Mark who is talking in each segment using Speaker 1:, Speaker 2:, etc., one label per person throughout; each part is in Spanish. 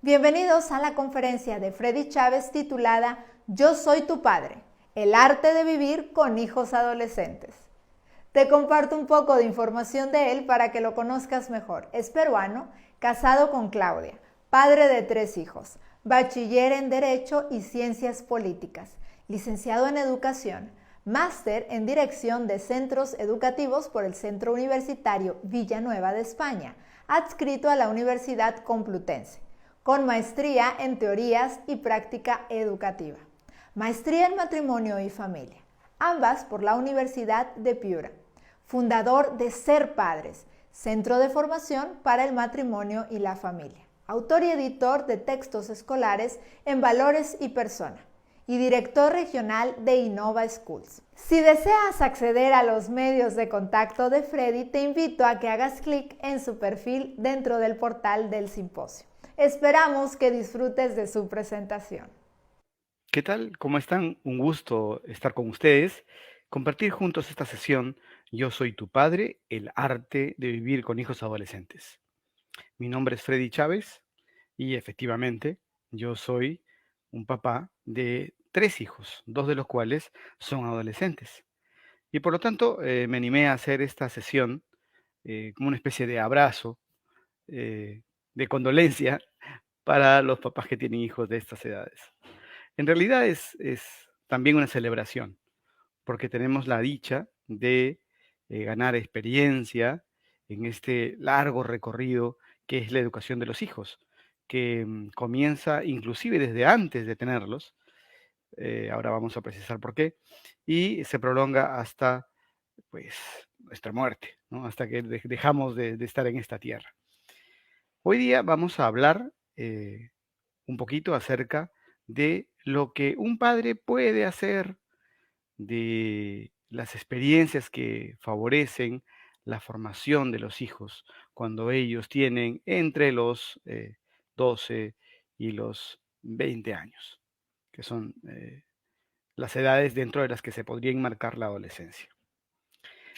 Speaker 1: Bienvenidos a la conferencia de Freddy Chávez titulada Yo soy tu padre, el arte de vivir con hijos adolescentes. Te comparto un poco de información de él para que lo conozcas mejor. Es peruano, casado con Claudia, padre de 3 hijos, bachiller en Derecho y Ciencias Políticas, licenciado en Educación, máster en Dirección de Centros Educativos por el Centro Universitario Villanueva de España, adscrito a la Universidad Complutense, con maestría en Teorías y Práctica Educativa, maestría en Matrimonio y Familia, ambas por la Universidad de Piura, fundador de Ser Padres, Centro de Formación para el Matrimonio y la Familia, autor y editor de textos escolares en Valores y Persona, y director regional de Innova Schools. Si deseas acceder a los medios de contacto de Freddy, te invito a que hagas clic en su perfil dentro del portal del simposio. Esperamos que disfrutes de su presentación.
Speaker 2: ¿Qué tal? ¿Cómo están? Un gusto estar con ustedes, compartir juntos esta sesión Yo soy tu padre, el arte de vivir con hijos adolescentes. Mi nombre es Freddy Chávez y efectivamente yo soy un papá de 3 hijos, 2 de los cuales son adolescentes. Y por lo tanto me animé a hacer esta sesión como una especie de abrazo, de condolencia para los papás que tienen hijos de estas edades. En realidad es también una celebración, porque tenemos la dicha de ganar experiencia en este largo recorrido que es la educación de los hijos, que comienza inclusive desde antes de tenerlos, ahora vamos a precisar por qué, y se prolonga hasta pues nuestra muerte, ¿no? Hasta que dejamos de estar en esta tierra. Hoy día vamos a hablar un poquito acerca de lo que un padre puede hacer, de las experiencias que favorecen la formación de los hijos cuando ellos tienen entre los 12 y los 20 años, que son las edades dentro de las que se podría enmarcar la adolescencia.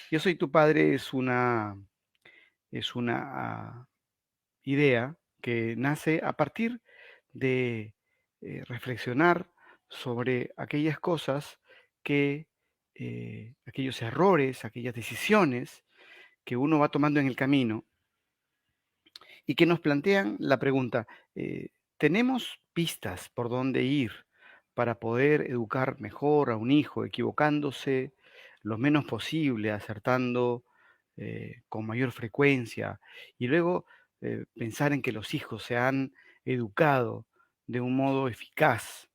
Speaker 2: Yo soy tu padre es una idea que nace a partir de reflexionar sobre aquellas cosas aquellos errores, aquellas decisiones que uno va tomando en el camino y que nos plantean la pregunta, ¿tenemos pistas por dónde ir para poder educar mejor a un hijo, equivocándose lo menos posible, acertando con mayor frecuencia y luego pensar en que los hijos se han educado de un modo eficaz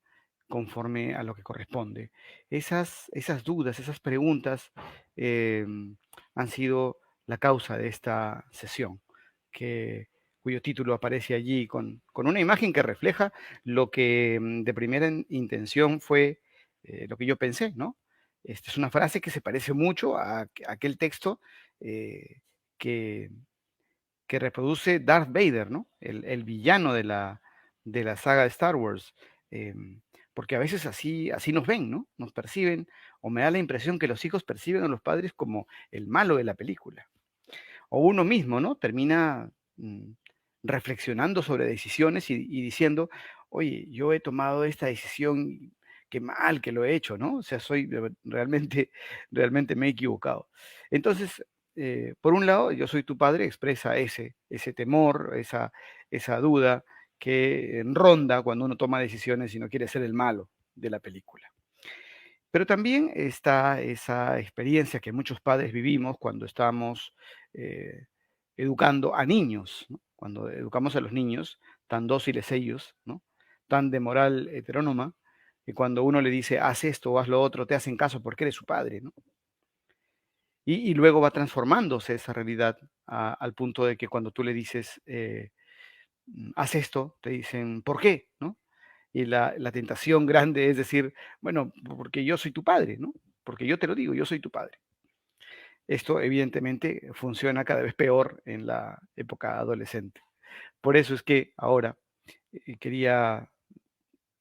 Speaker 2: conforme a lo que corresponde? Esas dudas, esas preguntas han sido la causa de esta sesión, cuyo título aparece allí con una imagen que refleja lo que de primera intención fue lo que yo pensé, ¿no? Esta es una frase que se parece mucho a aquel texto que, que reproduce Darth Vader, ¿no? El villano de la saga de Star Wars. Porque a veces así nos ven, ¿no? Nos perciben, o me da la impresión que los hijos perciben a los padres como el malo de la película. O uno mismo, ¿no? Termina reflexionando sobre decisiones y diciendo, oye, yo he tomado esta decisión, qué mal que lo he hecho, ¿no? O sea, realmente me he equivocado. Entonces, por un lado, yo soy tu padre, expresa ese temor, esa duda que ronda cuando uno toma decisiones y no quiere ser el malo de la película. Pero también está esa experiencia que muchos padres vivimos cuando estamos educando a niños, ¿no? Cuando educamos a los niños, tan dóciles ellos, ¿no? Tan de moral heterónoma, que cuando uno le dice, haz esto o haz lo otro, te hacen caso porque eres su padre, ¿no? Y luego va transformándose esa realidad al punto de que cuando tú le dices, haz esto, te dicen, ¿por qué? ¿No? Y la tentación grande es decir, bueno, porque yo soy tu padre, ¿no? Porque yo te lo digo, yo soy tu padre. Esto evidentemente funciona cada vez peor en la época adolescente. Por eso es que ahora quería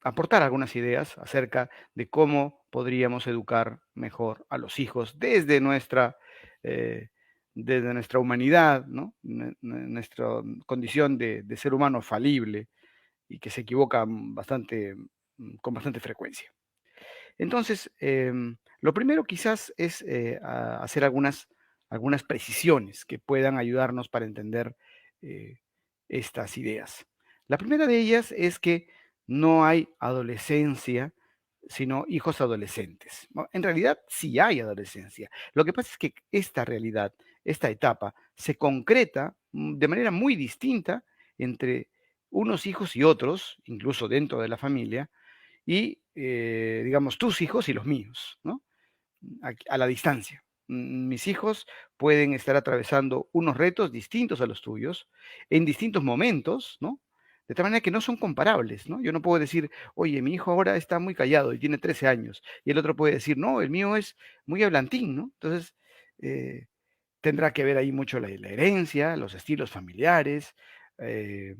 Speaker 2: aportar algunas ideas acerca de cómo podríamos educar mejor a los hijos desde desde nuestra humanidad, ¿no? Nuestra condición de ser humano falible y que se equivoca con bastante frecuencia. Entonces, lo primero quizás es hacer algunas precisiones que puedan ayudarnos para entender eh, estas ideas. La primera de ellas es que no hay adolescencia, sino hijos adolescentes. ¿No? En realidad sí hay adolescencia. Lo que pasa es que esta realidad, esta etapa, se concreta de manera muy distinta entre unos hijos y otros, incluso dentro de la familia, y, digamos, tus hijos y los míos, ¿no? A la distancia. Mis hijos pueden estar atravesando unos retos distintos a los tuyos en distintos momentos, ¿no? De tal manera que no son comparables, ¿no? Yo no puedo decir, oye, mi hijo ahora está muy callado y tiene 13 años, y el otro puede decir, no, el mío es muy hablantín, ¿no? Entonces, eh, tendrá que ver ahí mucho la herencia, los estilos familiares, eh,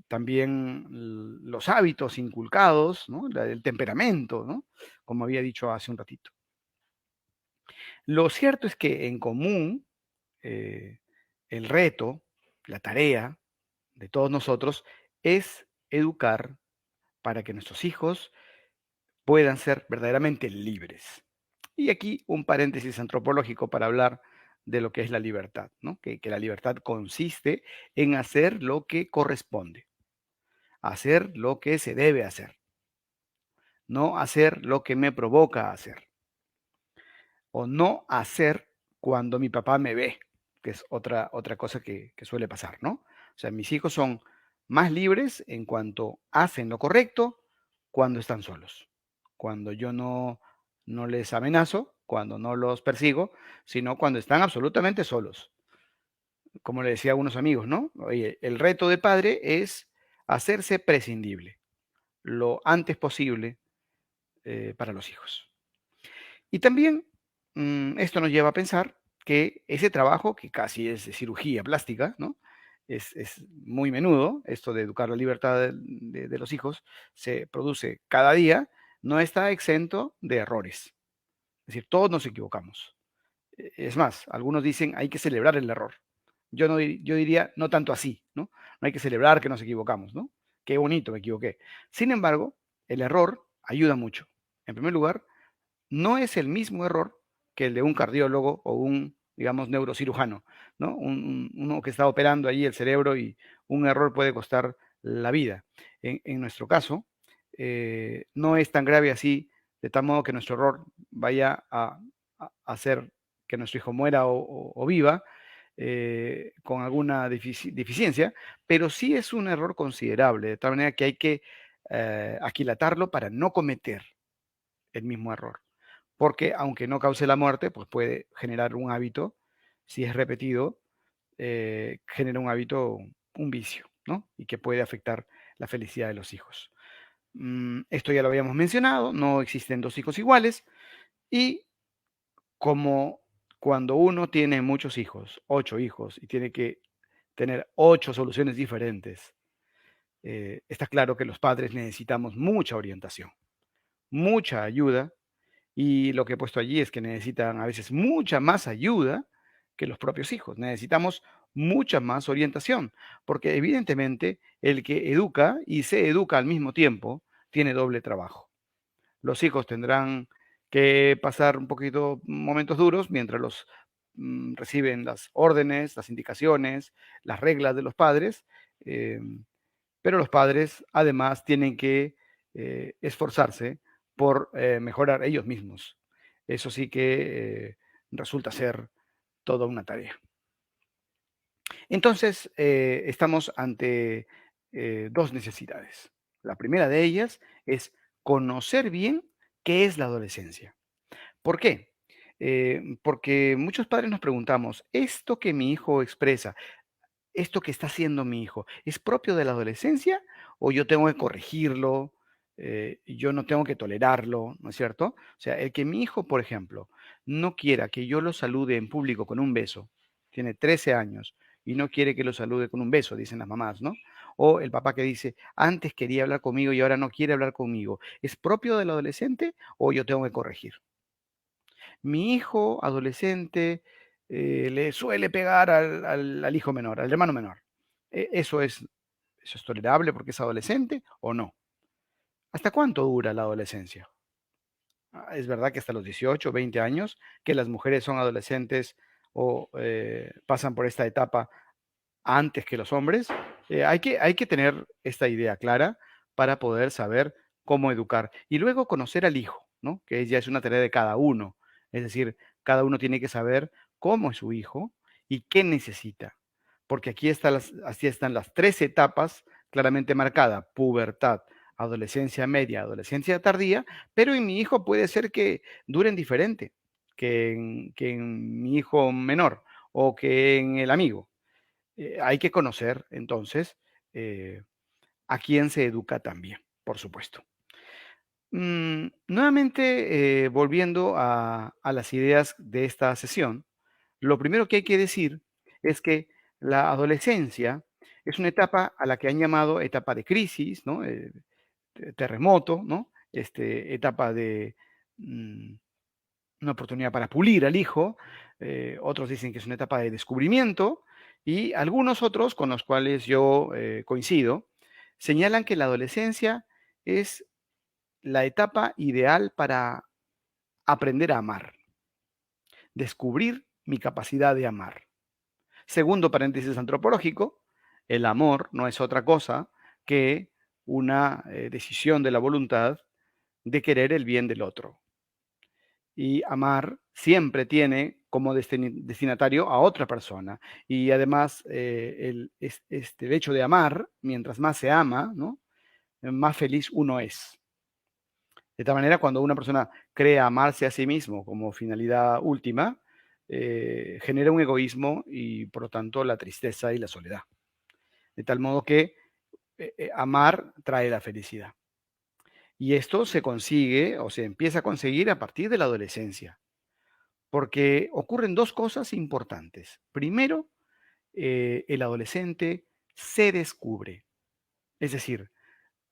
Speaker 2: también los hábitos inculcados, ¿no? El temperamento, ¿no? Como había dicho hace un ratito. Lo cierto es que en común, eh, el reto, la tarea de todos nosotros es educar para que nuestros hijos puedan ser verdaderamente libres. Y aquí un paréntesis antropológico para hablar de lo que es la libertad, ¿no? Que la libertad consiste en hacer lo que corresponde, hacer lo que se debe hacer, no hacer lo que me provoca hacer, o no hacer cuando mi papá me ve, que es otra cosa que suele pasar, ¿no? O sea, mis hijos son más libres en cuanto hacen lo correcto cuando están solos, cuando yo no les amenazo, cuando no los persigo, sino cuando están absolutamente solos. Como le decía a unos amigos, ¿no? Oye, el reto de padre es hacerse prescindible lo antes posible para los hijos. Y también esto nos lleva a pensar que ese trabajo, que casi es de cirugía plástica, ¿no? Es muy menudo, esto de educar la libertad de los hijos, se produce cada día, no está exento de errores. Es decir, todos nos equivocamos. Es más, algunos dicen hay que celebrar el error. Yo diría no tanto así, ¿no? No hay que celebrar que nos equivocamos, ¿no? Qué bonito, me equivoqué. Sin embargo, el error ayuda mucho. En primer lugar, no es el mismo error que el de un cardiólogo o un, digamos, neurocirujano, ¿no? Uno que está operando ahí el cerebro y un error puede costar la vida. En nuestro caso, no es tan grave así, de tal modo que nuestro error vaya a hacer que nuestro hijo muera o viva con alguna deficiencia, pero sí es un error considerable, de tal manera que hay que aquilatarlo para no cometer el mismo error. Porque aunque no cause la muerte, pues puede generar un hábito, si es repetido, genera un hábito, un vicio, ¿no? Y que puede afectar la felicidad de los hijos. Esto ya lo habíamos mencionado, no existen dos hijos iguales y como cuando uno tiene muchos hijos, 8 hijos, y tiene que tener 8 soluciones diferentes, está claro que los padres necesitamos mucha orientación, mucha ayuda. Y lo que he puesto allí es que necesitan a veces mucha más ayuda que los propios hijos. Necesitamos mucha más orientación, porque evidentemente el que educa y se educa al mismo tiempo tiene doble trabajo. Los hijos tendrán que pasar un poquito momentos duros mientras los reciben las órdenes, las indicaciones, las reglas de los padres, eh, pero los padres además tienen que esforzarse por mejorar ellos mismos. Eso sí que resulta ser toda una tarea. Entonces, estamos ante dos necesidades. La primera de ellas es conocer bien qué es la adolescencia. ¿Por qué? Porque muchos padres nos preguntamos, ¿esto que mi hijo expresa, esto que está haciendo mi hijo, ¿es propio de la adolescencia o yo tengo que corregirlo? Yo no tengo que tolerarlo, ¿no es cierto? O sea, el que mi hijo, por ejemplo, no quiera que yo lo salude en público con un beso, tiene 13 años y no quiere que lo salude con un beso, dicen las mamás, ¿no? O el papá que dice, antes quería hablar conmigo y ahora no quiere hablar conmigo. ¿Es propio del adolescente o yo tengo que corregir? Mi hijo adolescente le suele pegar al hijo menor, al hermano menor. ¿Eso es tolerable porque es adolescente o no? ¿Hasta cuánto dura la adolescencia? Es verdad que hasta los 18, 20 años, que las mujeres son adolescentes o pasan por esta etapa antes que los hombres. Hay que tener esta idea clara para poder saber cómo educar. Y luego conocer al hijo, ¿no? Que ya es una tarea de cada uno. Es decir, cada uno tiene que saber cómo es su hijo y qué necesita. Porque así están las tres etapas claramente marcadas: pubertad, adolescencia media, adolescencia tardía, pero en mi hijo puede ser que duren diferente que en mi hijo menor o que en el amigo. Hay que conocer entonces a quién se educa también, por supuesto. Nuevamente, volviendo a las ideas de esta sesión, lo primero que hay que decir es que la adolescencia es una etapa a la que han llamado etapa de crisis, ¿no? Terremoto, ¿no? Etapa de mm, una oportunidad para pulir al hijo. Otros dicen que es una etapa de descubrimiento, y algunos otros, con los cuales yo coincido, señalan que la adolescencia es la etapa ideal para aprender a amar, descubrir mi capacidad de amar. Segundo paréntesis antropológico: el amor no es otra cosa que una decisión de la voluntad de querer el bien del otro. Y amar siempre tiene como destinatario a otra persona. Y además, el hecho de amar, mientras más se ama, ¿no? Más feliz uno es. De tal manera, cuando una persona cree amarse a sí mismo como finalidad última, genera un egoísmo y, por lo tanto, la tristeza y la soledad. De tal modo que amar trae la felicidad. Y esto se consigue o se empieza a conseguir a partir de la adolescencia, porque ocurren dos cosas importantes. Primero, el adolescente se descubre, es decir,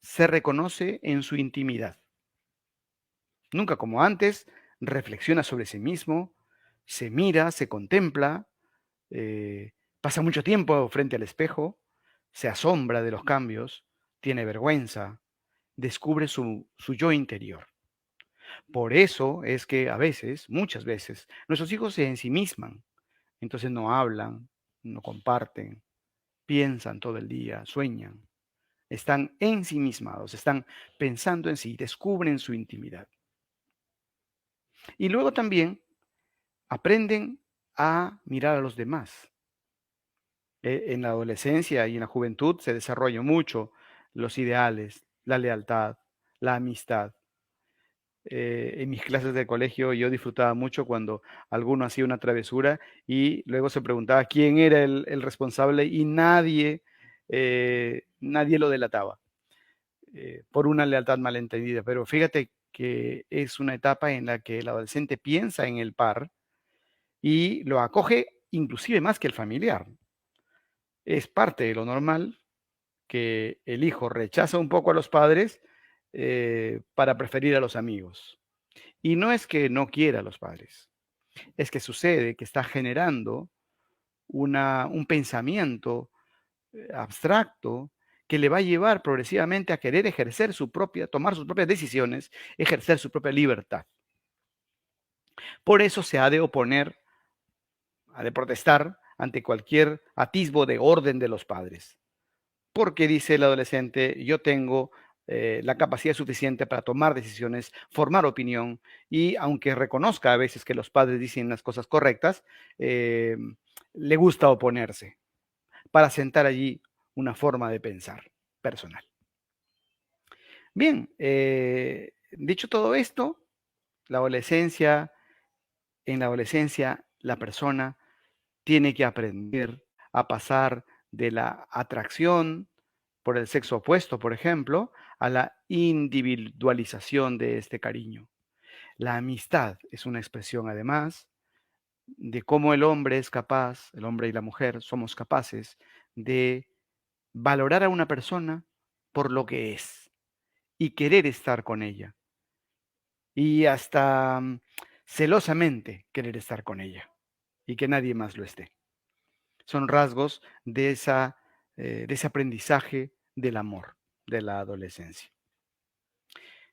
Speaker 2: se reconoce en su intimidad. Nunca como antes, reflexiona sobre sí mismo, se mira, se contempla, eh, pasa mucho tiempo frente al espejo, se asombra de los cambios, tiene vergüenza, descubre su yo interior. Por eso es que a veces, muchas veces, nuestros hijos se ensimisman. Entonces no hablan, no comparten, piensan todo el día, sueñan, están ensimismados, están pensando en sí, descubren su intimidad. Y luego también aprenden a mirar a los demás. En la adolescencia y en la juventud se desarrollan mucho los ideales, la lealtad, la amistad. En mis clases de colegio yo disfrutaba mucho cuando alguno hacía una travesura y luego se preguntaba quién era el responsable, y nadie lo delataba por una lealtad malentendida. Pero fíjate que es una etapa en la que el adolescente piensa en el par y lo acoge inclusive más que el familiar. Es parte de lo normal que el hijo rechaza un poco a los padres para preferir a los amigos. Y no es que no quiera a los padres, es que sucede que está generando un pensamiento abstracto que le va a llevar progresivamente a querer tomar sus propias decisiones, ejercer su propia libertad. Por eso se ha de oponer, ha de protestar ante cualquier atisbo de orden de los padres. Porque dice el adolescente: yo tengo la capacidad suficiente para tomar decisiones, formar opinión, y aunque reconozca a veces que los padres dicen las cosas correctas, le gusta oponerse para sentar allí una forma de pensar personal. Bien, dicho todo esto, en la adolescencia la persona tiene que aprender a pasar de la atracción por el sexo opuesto, por ejemplo, a la individualización de este cariño. La amistad es una expresión, además, de cómo el hombre y la mujer, somos capaces de valorar a una persona por lo que es y querer estar con ella, y hasta celosamente querer estar con ella. y que nadie más lo esté. Son rasgos de ese aprendizaje del amor de la adolescencia.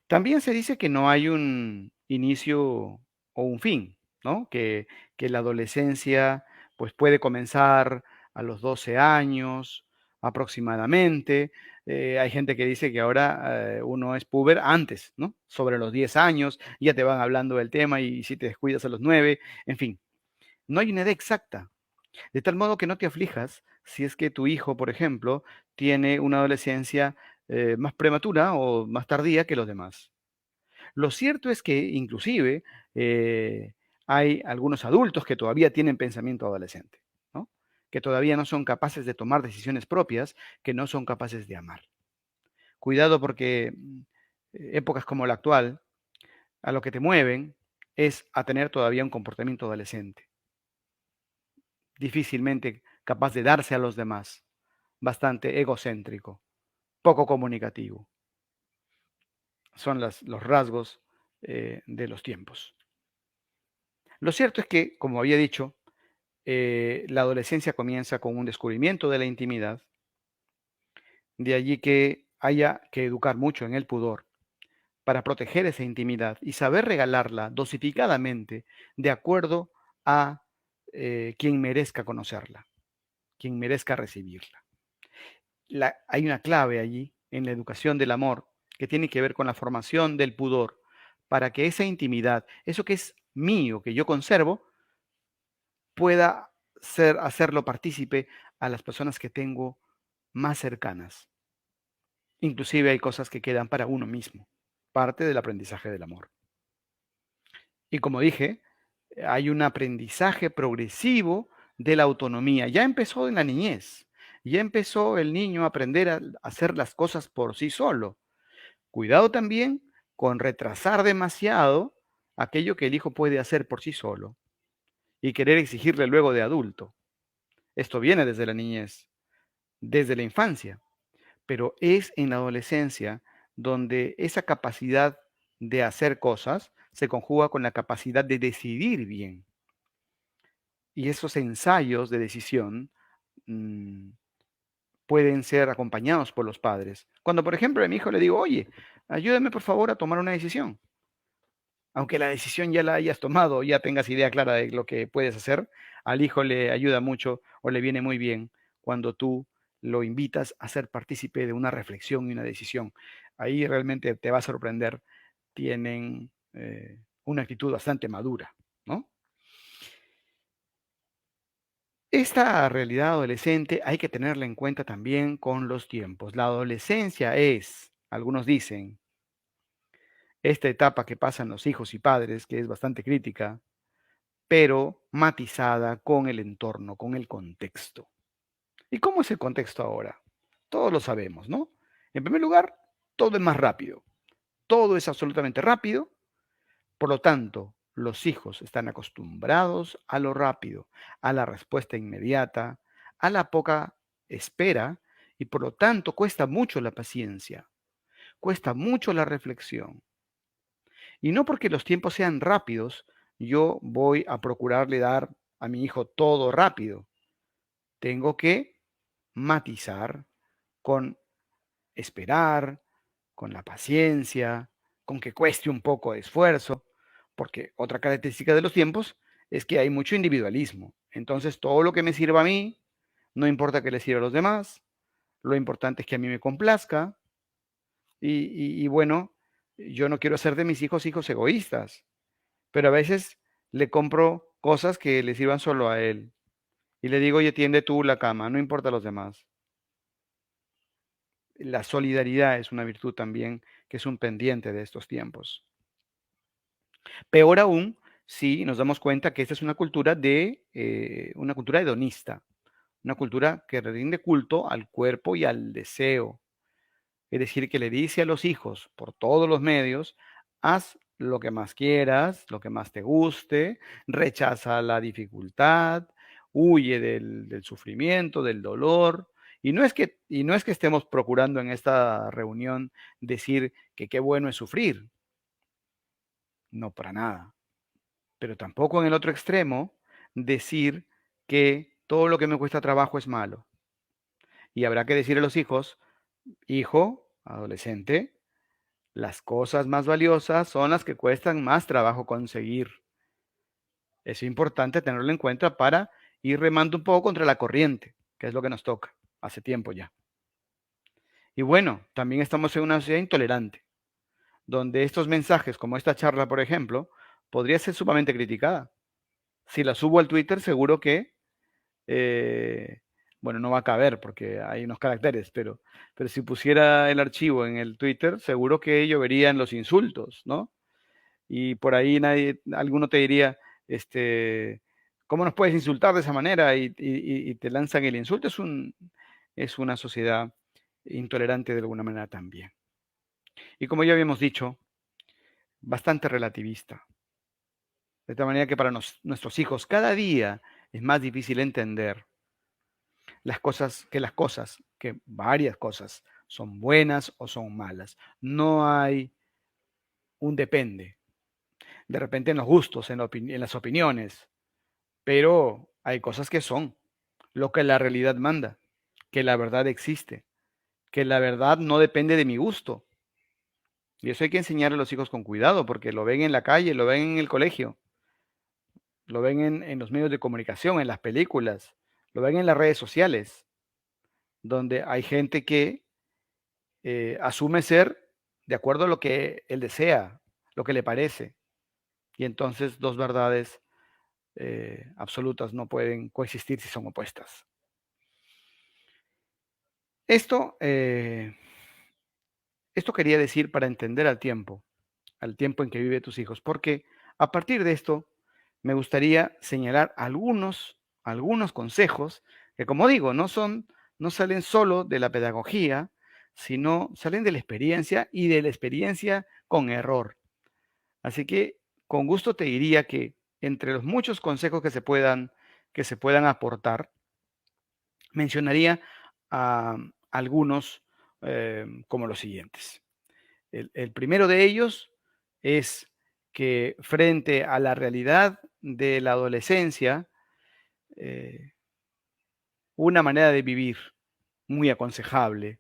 Speaker 2: También se dice que no hay un inicio o un fin, ¿no? Que la adolescencia pues puede comenzar a los 12 años aproximadamente. Hay gente que dice que ahora uno es puber antes, ¿no? Sobre los 10 años, ya te van hablando del tema y si te descuidas a los 9, en fin, no hay una edad exacta. De tal modo que no te aflijas si es que tu hijo, por ejemplo, tiene una adolescencia más prematura o más tardía que los demás. Lo cierto es que inclusive hay algunos adultos que todavía tienen pensamiento adolescente, ¿no? Que todavía no son capaces de tomar decisiones propias, que no son capaces de amar. Cuidado porque épocas como la actual, a lo que te mueven es a tener todavía un comportamiento adolescente, difícilmente capaz de darse a los demás, bastante egocéntrico, poco comunicativo. Son los rasgos de los tiempos. Lo cierto es que, como había dicho, la adolescencia comienza con un descubrimiento de la intimidad, de allí que haya que educar mucho en el pudor para proteger esa intimidad y saber regalarla dosificadamente de acuerdo a quien merezca conocerla, quien merezca recibirla. Hay una clave allí en la educación del amor que tiene que ver con la formación del pudor para que esa intimidad, eso que es mío, que yo conservo, pueda hacerlo partícipe a las personas que tengo más cercanas. Inclusive hay cosas que quedan para uno mismo, parte del aprendizaje del amor. Y como dije, hay un aprendizaje progresivo de la autonomía. Ya empezó en la niñez, ya empezó el niño a aprender a hacer las cosas por sí solo. Cuidado también con retrasar demasiado aquello que el hijo puede hacer por sí solo y querer exigirle luego de adulto. Esto viene desde la niñez, desde la infancia, pero es en la adolescencia donde esa capacidad de hacer cosas se conjuga con la capacidad de decidir bien. Y esos ensayos de decisión mm, pueden ser acompañados por los padres. Cuando, por ejemplo, a mi hijo le digo, oye, ayúdame por favor a tomar una decisión. Aunque la decisión ya la hayas tomado, ya tengas idea clara de lo que puedes hacer, al hijo le ayuda mucho o le viene muy bien cuando tú lo invitas a ser partícipe de una reflexión y una decisión. Ahí realmente te va a sorprender. Tienen una actitud bastante madura, ¿no? Esta realidad adolescente hay que tenerla en cuenta también con los tiempos. La adolescencia es, algunos dicen, esta etapa que pasan los hijos y padres, que es bastante crítica, pero matizada con el entorno, con el contexto. ¿Y cómo es el contexto ahora? Todos lo sabemos, ¿no? En primer lugar, todo es más rápido. Todo es absolutamente rápido. Por lo tanto, los hijos están acostumbrados a lo rápido, a la respuesta inmediata, a la poca espera y por lo tanto cuesta mucho la paciencia, cuesta mucho la reflexión. Y no porque los tiempos sean rápidos, yo voy a procurarle dar a mi hijo todo rápido. Tengo que matizar con esperar, con la paciencia, con que cueste un poco de esfuerzo, porque otra característica de los tiempos es que hay mucho individualismo. Entonces, todo lo que me sirva a mí, no importa que le sirva a los demás, lo importante es que a mí me complazca y bueno, yo no quiero hacer de mis hijos hijos egoístas, pero a veces le compro cosas que le sirvan solo a él y le digo, oye, tiende tú la cama, no importa a los demás. La solidaridad es una virtud también que es un pendiente de estos tiempos. Peor aún si nos damos cuenta que esta es una cultura hedonista, una cultura que rinde culto al cuerpo y al deseo. Es decir, que le dice a los hijos por todos los medios, haz lo que más quieras, lo que más te guste, rechaza la dificultad, huye del sufrimiento, del dolor. Y no es que estemos procurando en esta reunión decir que qué bueno es sufrir, no para nada. Pero tampoco en el otro extremo decir que todo lo que me cuesta trabajo es malo. Y habrá que decir a los hijos, hijo, adolescente, las cosas más valiosas son las que cuestan más trabajo conseguir. Es importante tenerlo en cuenta para ir remando un poco contra la corriente, que es lo que nos toca hace tiempo ya. Y bueno, también estamos en una sociedad intolerante, donde estos mensajes, como esta charla, por ejemplo, podría ser sumamente criticada. Si la subo al Twitter, seguro que, bueno, no va a caber porque hay unos caracteres, pero si pusiera el archivo en el Twitter, seguro que lloverían los insultos, ¿no? Y por ahí alguno te diría, ¿cómo nos puedes insultar de esa manera? Y te lanzan el insulto. Es una sociedad intolerante de alguna manera también. Y como ya habíamos dicho, bastante relativista. De tal manera que para nuestros hijos cada día es más difícil entender que varias cosas son buenas o son malas. No hay un depende. De repente en los gustos, en las opiniones, pero hay cosas que son lo que la realidad manda, que la verdad existe, que la verdad no depende de mi gusto. Y eso hay que enseñar a los hijos con cuidado, porque lo ven en la calle, lo ven en el colegio, lo ven en los medios de comunicación, en las películas, lo ven en las redes sociales, donde hay gente que asume ser de acuerdo a lo que él desea, lo que le parece. Y entonces dos verdades absolutas no pueden coexistir si son opuestas. Esto, esto quería decir para entender al tiempo en que viven tus hijos, porque a partir de esto me gustaría señalar algunos consejos que, como digo, no salen solo de la pedagogía, sino salen de la experiencia y de la experiencia con error. Así que con gusto te diría que entre los muchos consejos que se puedan aportar, mencionaría algunos como los siguientes. El primero de ellos es que frente a la realidad de la adolescencia, eh, una manera de vivir muy aconsejable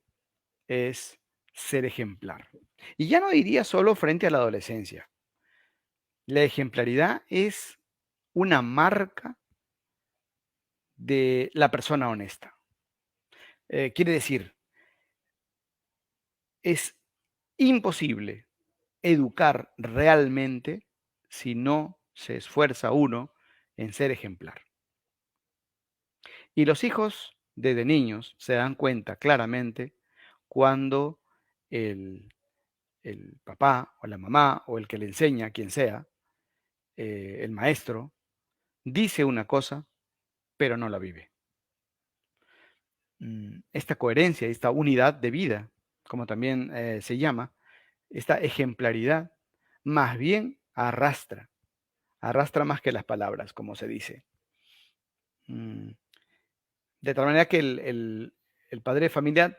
Speaker 2: es ser ejemplar. Y ya no diría solo frente a la adolescencia. La ejemplaridad es una marca de la persona honesta. Quiere decir, es imposible educar realmente si no se esfuerza uno en ser ejemplar. Y los hijos desde niños se dan cuenta claramente cuando el, el papá o la mamá o el que le enseña, quien sea, el maestro, dice una cosa, pero no la vive. Esta coherencia, esta unidad de vida, como también se llama, esta ejemplaridad, más bien arrastra más que las palabras, como se dice. De tal manera que el padre de familia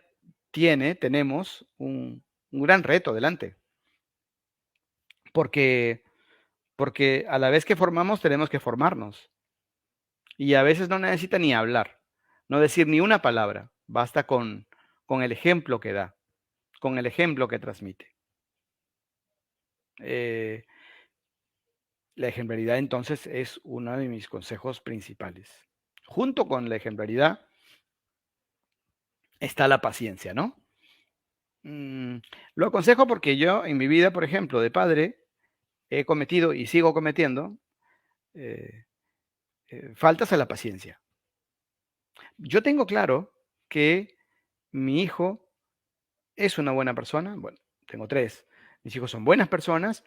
Speaker 2: tenemos un gran reto delante, porque, porque a la vez que formamos tenemos que formarnos. Y a veces no necesita ni hablar, no decir ni una palabra, basta con el ejemplo que da, con el ejemplo que transmite. La ejemplaridad entonces es uno de mis consejos principales. Junto con la ejemplaridad está la paciencia, ¿no? Lo aconsejo porque yo en mi vida, por ejemplo, de padre, he cometido y sigo cometiendo eh, faltas a la paciencia. Yo tengo claro que mi hijo es una buena persona, bueno, tengo 3, mis hijos son buenas personas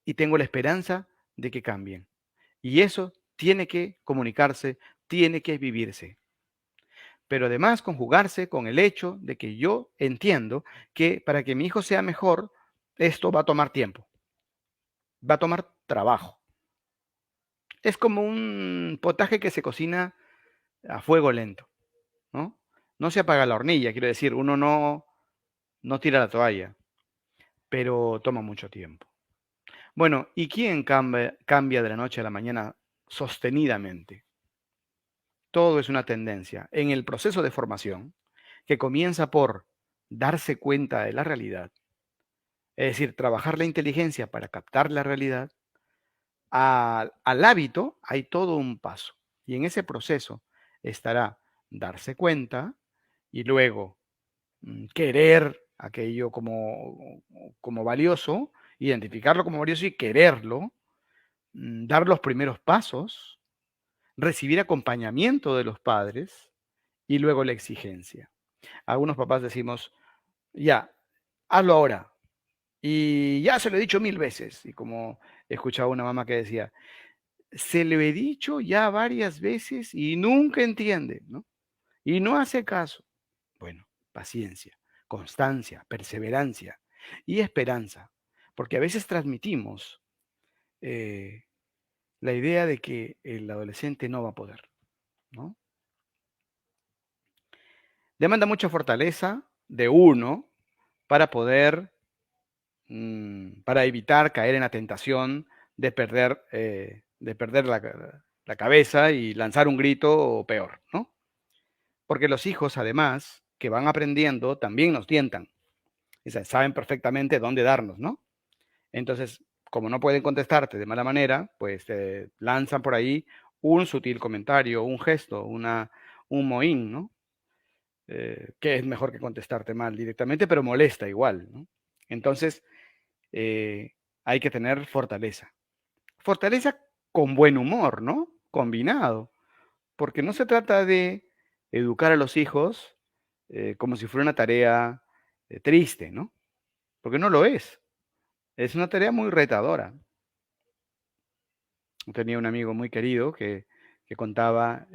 Speaker 2: y tengo la esperanza de que cambien. Y eso tiene que comunicarse, tiene que vivirse. Pero además conjugarse con el hecho de que yo entiendo que para que mi hijo sea mejor, esto va a tomar tiempo, va a tomar trabajo. Es como un potaje que se cocina a fuego lento, ¿no? No se apaga la hornilla, quiero decir, uno no tira la toalla, pero toma mucho tiempo. Bueno, ¿y quién cambia de la noche a la mañana sostenidamente. Todo es una tendencia. En el proceso de formación, que comienza por darse cuenta de la realidad, es decir, trabajar la inteligencia para captar la realidad, al hábito hay todo un paso. Y en ese proceso estará darse cuenta y luego querer aquello como valioso, identificarlo como valioso y quererlo, dar los primeros pasos, recibir acompañamiento de los padres y luego la exigencia. Algunos papás decimos, ya, hazlo ahora. Y ya se lo he dicho 1000 veces. Y como escuchaba una mamá que decía, se lo he dicho ya varias veces y nunca entiende, ¿no? Y no hace caso. Bueno, paciencia, constancia, perseverancia y esperanza. Porque a veces transmitimos eh, la idea de que el adolescente no va a poder, ¿no? Demanda mucha fortaleza de uno para poder, para evitar caer en la tentación de perder la cabeza y lanzar un grito o peor, ¿no? Porque los hijos, además, que van aprendiendo, también nos tientan. O sea, saben perfectamente dónde darnos, ¿no? Entonces, como no pueden contestarte de mala manera, pues te lanzan por ahí un sutil comentario, un gesto, un mohín, ¿no? Que es mejor que contestarte mal directamente, pero molesta igual, ¿no? Entonces, eh, hay que tener fortaleza. Fortaleza con buen humor, ¿no? Combinado. Porque no se trata de educar a los hijos como si fuera una tarea triste, ¿no? Porque no lo es. Es una tarea muy retadora. Tenía un amigo muy querido que contaba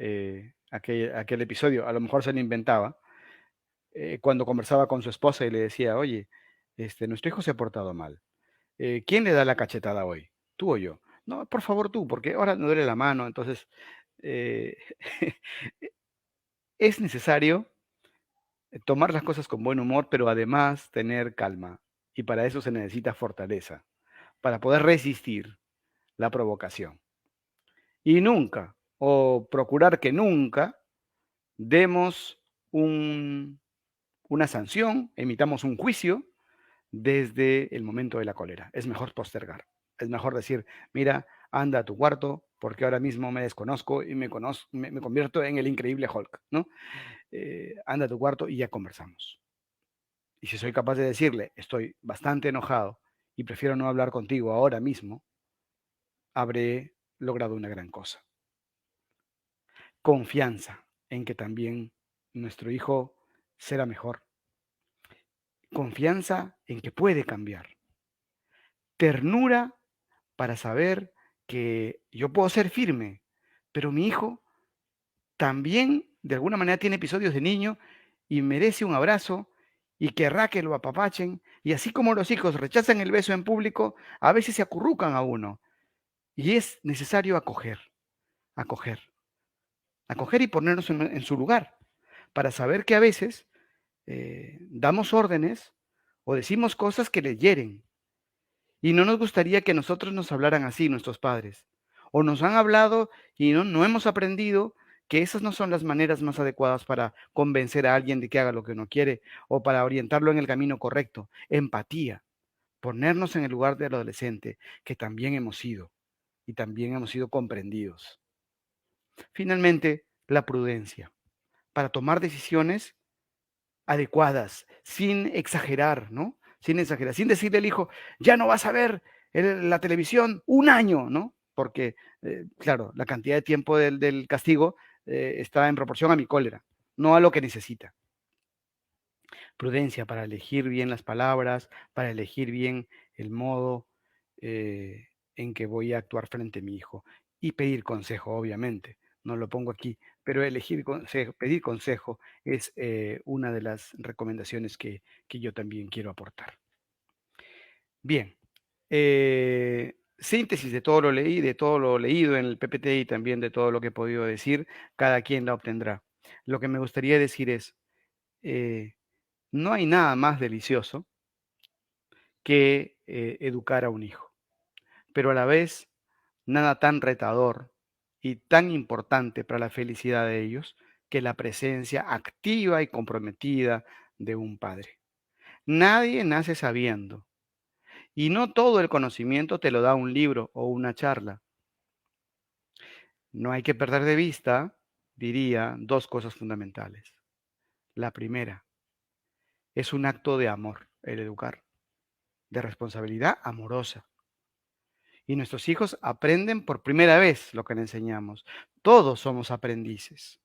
Speaker 2: aquel episodio, a lo mejor se lo inventaba, cuando conversaba con su esposa y le decía, oye, nuestro hijo se ha portado mal. ¿Quién le da la cachetada hoy? ¿Tú o yo? No, por favor tú, porque ahora me duele la mano. Entonces, eh, es necesario tomar las cosas con buen humor, pero además tener calma. Y para eso se necesita fortaleza, para poder resistir la provocación. Y nunca, o procurar que nunca, demos una sanción, emitamos un juicio desde el momento de la cólera. Es mejor postergar. Es mejor decir, mira, anda a tu cuarto porque ahora mismo me desconozco y me convierto en el increíble Hulk, ¿no? Anda a tu cuarto y ya conversamos. Y si soy capaz de decirle, estoy bastante enojado y prefiero no hablar contigo ahora mismo, habré logrado una gran cosa. Confianza en que también nuestro hijo será mejor. Confianza en que puede cambiar. Ternura para saber que yo puedo ser firme, pero mi hijo también de alguna manera tiene episodios de niño y merece un abrazo y querrá que lo apapachen. Y así como los hijos rechazan el beso en público, a veces se acurrucan a uno. Y es necesario acoger, acoger, acoger y ponernos en su lugar para saber que a veces damos órdenes o decimos cosas que les hieren. Y no nos gustaría que nosotros nos hablaran así, nuestros padres. O nos han hablado y no hemos aprendido que esas no son las maneras más adecuadas para convencer a alguien de que haga lo que uno quiere o para orientarlo en el camino correcto. Empatía, ponernos en el lugar del adolescente, que también hemos sido y también hemos sido comprendidos. Finalmente, la prudencia, para tomar decisiones adecuadas, sin exagerar, ¿no? Sin exagerar, sin decirle al hijo, ya no vas a ver la televisión un año, ¿no? Porque, claro, la cantidad de tiempo del castigo está en proporción a mi cólera, no a lo que necesita. Prudencia para elegir bien las palabras, para elegir bien el modo en que voy a actuar frente a mi hijo. Y pedir consejo, obviamente. No lo pongo aquí, pero elegir consejo, pedir consejo es una de las recomendaciones que yo también quiero aportar. Bien, síntesis de todo lo leí, de todo lo leído en el PPT y también de todo lo que he podido decir, cada quien la obtendrá. Lo que me gustaría decir es, no hay nada más delicioso que educar a un hijo, pero a la vez nada tan retador y tan importante para la felicidad de ellos que la presencia activa y comprometida de un padre. Nadie nace sabiendo y no todo el conocimiento te lo da un libro o una charla. No hay que perder de vista, diría, dos cosas fundamentales. La primera, es un acto de amor el educar, de responsabilidad amorosa. Y nuestros hijos aprenden por primera vez lo que le enseñamos. Todos somos aprendices.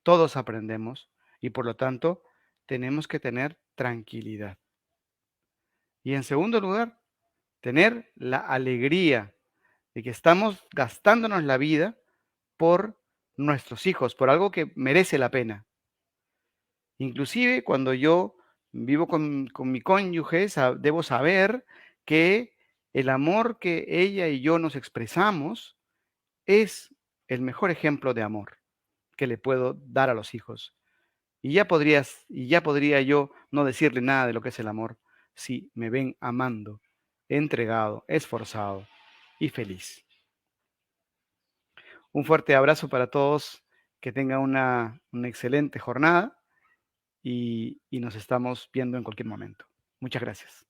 Speaker 2: Todos aprendemos y por lo tanto tenemos que tener tranquilidad. Y en segundo lugar, tener la alegría de que estamos gastándonos la vida por nuestros hijos, por algo que merece la pena. Inclusive cuando yo vivo con mi cónyuge, debo saber que el amor que ella y yo nos expresamos es el mejor ejemplo de amor que le puedo dar a los hijos. Y ya podría yo no decirle nada de lo que es el amor si me ven amando, entregado, esforzado y feliz. Un fuerte abrazo para todos, que tengan una excelente jornada y nos estamos viendo en cualquier momento. Muchas gracias.